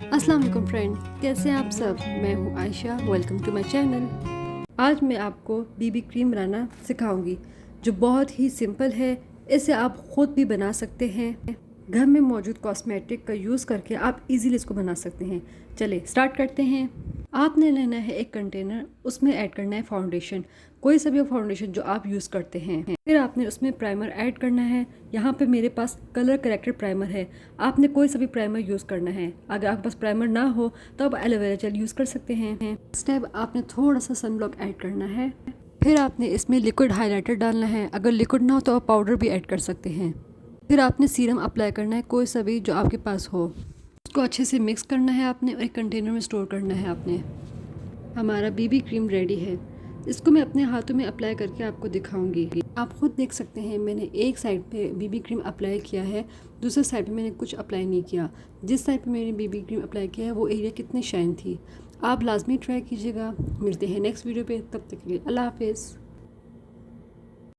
अस्सलाम वालेकुम फ्रेंड, कैसे हैं आप सब। मैं हूं Ayesha, welcome to my channel. आज मैं आपको बीबी क्रीम बनाना सिखाऊंगी जो बहुत ही सिंपल है। इसे आप ख़ुद भी बना सकते हैं। घर में मौजूद कॉस्मेटिक का यूज़ करके आप इजीली इसको बना सकते हैं। चलिए स्टार्ट करते हैं। आपने लेना है एक कंटेनर, उसमें ऐड करना है फाउंडेशन, कोई सा भी फाउंडेशन जो आप यूज़ करते हैं। फिर आपने उसमें प्राइमर ऐड करना है। यहाँ पे मेरे पास कलर करेक्टर प्राइमर है, आपने कोई सा भी प्राइमर यूज़ करना है। अगर आपके पास प्राइमर ना हो तो आप एलोवेरा जेल यूज़ कर सकते हैं। स्टेप आपने थोड़ा सा सनब्लॉक ऐड करना है। फिर आपने इसमें लिक्विड हाइलाइटर डालना है, अगर लिक्विड ना हो तो आप पाउडर भी ऐड कर सकते हैं। फिर आपने सीरम अप्लाई करना है, कोई सा भी जो आपके पास हो। इसको अच्छे से मिक्स करना है आपने और एक कंटेनर में स्टोर करना है आपने। हमारा बीबी क्रीम रेडी है। इसको मैं अपने हाथों में अप्लाई करके आपको दिखाऊंगी। आप खुद देख सकते हैं मैंने एक साइड पे बीबी क्रीम अप्लाई किया है, दूसरे साइड पे मैंने कुछ अप्लाई नहीं किया। जिस साइड पे मैंने बीबी क्रीम अप्लाई किया है वो एरिया कितनी शाइन थी। आप लाजमी ट्राई कीजिएगा। मिलते हैं नेक्स्ट वीडियो पे, तब तक के लिए अल्लाह हाफिज़।